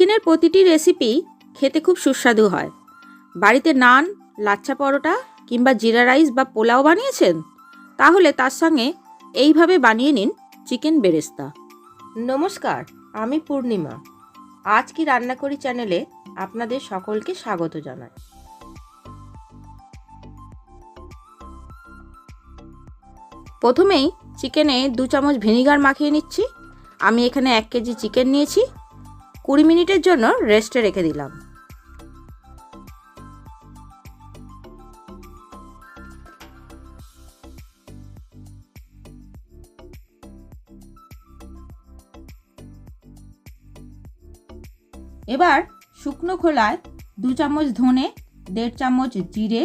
চিকেনের প্রতিটি রেসিপি খেতে খুব সুস্বাদু হয়। বাড়িতে নান, লাচ্ছা পরোটা কিংবা জিরা রাইস বা পোলাও বানিয়েছেন? তাহলে তার সঙ্গে এইভাবে বানিয়ে নিন চিকেন বেরেস্তা। নমস্কার, আমি পূর্ণিমা। আজ কি রান্না করি চ্যানেলে আপনাদের সকলকে স্বাগত জানাই। প্রথমেই চিকেনে 2 চামচ ভিনিগার মাখিয়ে নিচ্ছি। আমি এখানে 1 কেজি চিকেন নিয়েছি। 20 মিনিটের জন্য রেস্টে রেখে দিলাম। এবার শুকনো খোলায় 2 চামচ ধনে, 1.5 চামচ জিরে,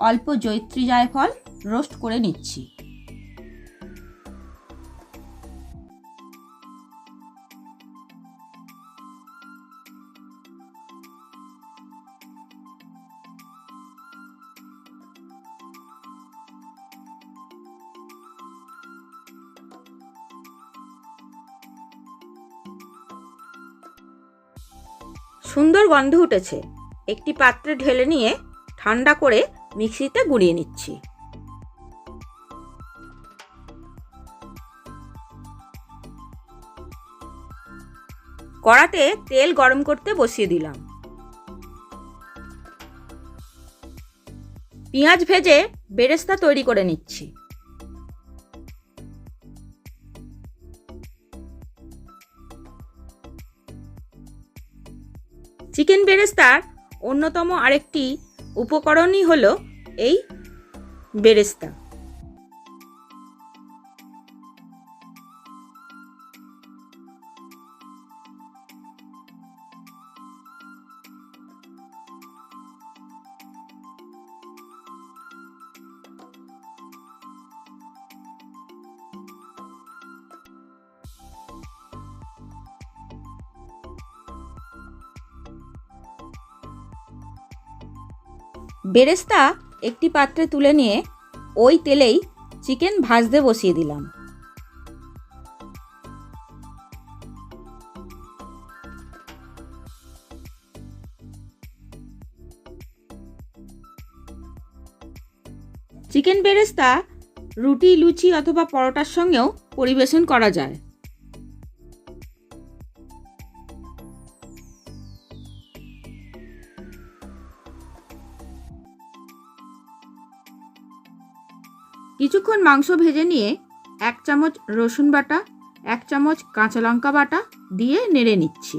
অল্প জয়িত্রী জায়ফল রোস্ট করে নিচ্ছি। সুন্দর গন্ধ উঠেছে। একটি পাত্রে ঢেলে নিয়ে ঠান্ডা করে মিক্সিতে গুঁড়িয়ে নিচ্ছি। কড়াতে তেল গরম করতে বসিয়ে দিলাম। পেঁয়াজ ভেজে বেরেস্তা তৈরি করে নিচ্ছি। চিকেন বেরেস্তার অন্যতম আরেকটি উপকরণই হলো এই বেরেস্তা। বেরেস্তা একটি পাত্রে তুলে নিয়ে ওই তেলেই চিকেন ভাজতে বসিয়ে দিলাম। চিকেন বেরেস্তা রুটি, লুচি অথবা পরোটার সঙ্গেও পরিবেশন করা যায়। কিছুক্ষণ মাংস ভেজে নিয়ে 1 চামচ রসুন বাটা, 1 চামচ কাঁচা লঙ্কা বাটা দিয়ে নেড়ে নিচ্ছি।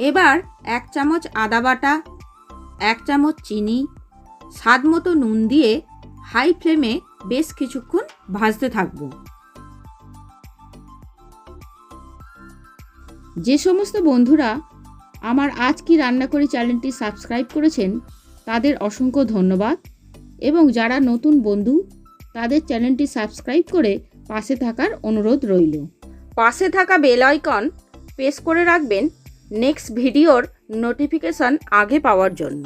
এবার 1 চামচ আদা বাটা, 1 চামচ চিনি, স্বাদ মতো নুন দিয়ে হাই ফ্লেমে বেশ কিছুক্ষণ ভাজতে থাকবো। যে সমস্ত বন্ধুরা আমার আজ কি রান্না করি চ্যানেলটি সাবস্ক্রাইব করেছেন তাদের অসংখ্য ধন্যবাদ, এবং যারা নতুন বন্ধু তাদের চ্যানেলটি সাবস্ক্রাইব করে পাশে থাকার অনুরোধ রইল। পাশে থাকা বেল আইকন প্রেস করে রাখবেন নেক্সট ভিডিওর নোটিফিকেশন আগে পাওয়ার জন্য।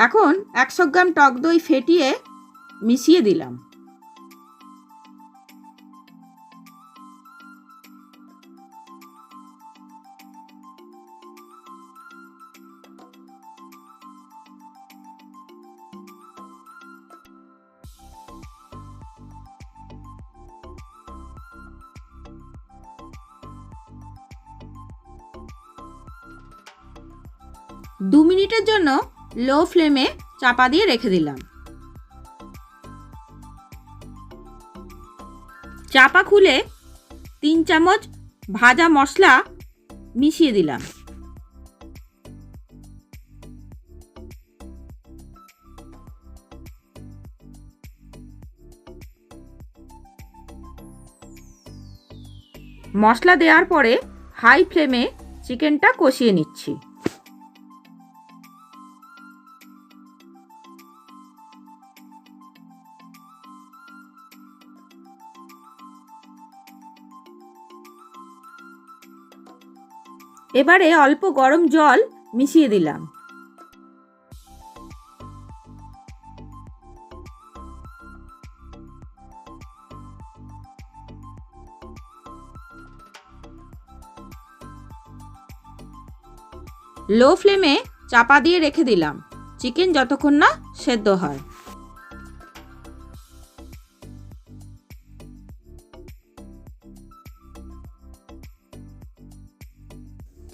এখন 100 গ্রাম টক দই ফেটিয়ে মিশিয়ে দিলাম। দু মিনিটের জন্য লো ফ্লেমে চাপা দিয়ে রেখে দিলাম। চাপা খুলে 3 চামচ ভাজা মশলা মিশিয়ে দিলাম। মশলা দেওয়ার পরে হাই ফ্লেমে চিকেনটা কষিয়ে নিচ্ছি। এবারে অল্প গরম জল মিশিয়ে দিলাম। লো ফ্লেমে চাপা দিয়ে রেখে দিলাম চিকেন যতক্ষণ না সেদ্ধ হয়।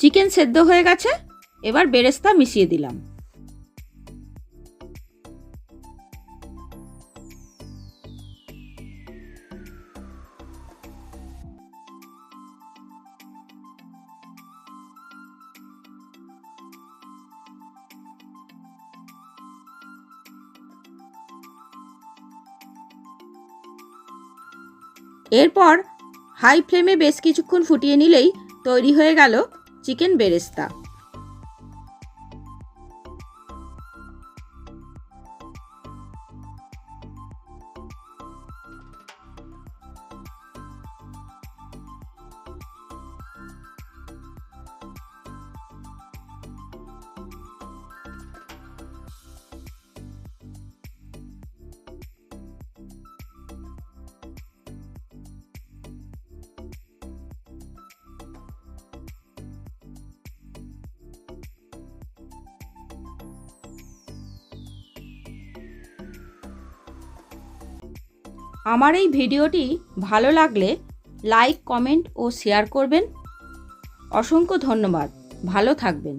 চিকেন সেদ্ধ হয়ে গেছে, এবার বেরেস্তা মিশিয়ে দিলাম। এরপর হাই ফ্লেমে বেশ কিছুক্ষণ ফুটিয়ে নিলেই তৈরি হয়ে গেল চিকেন বেরেস্তা। আমার এই ভিডিওটি ভালো লাগলে লাইক, কমেন্ট ও শেয়ার করবেন। অসংখ্য ধন্যবাদ। ভালো থাকবেন।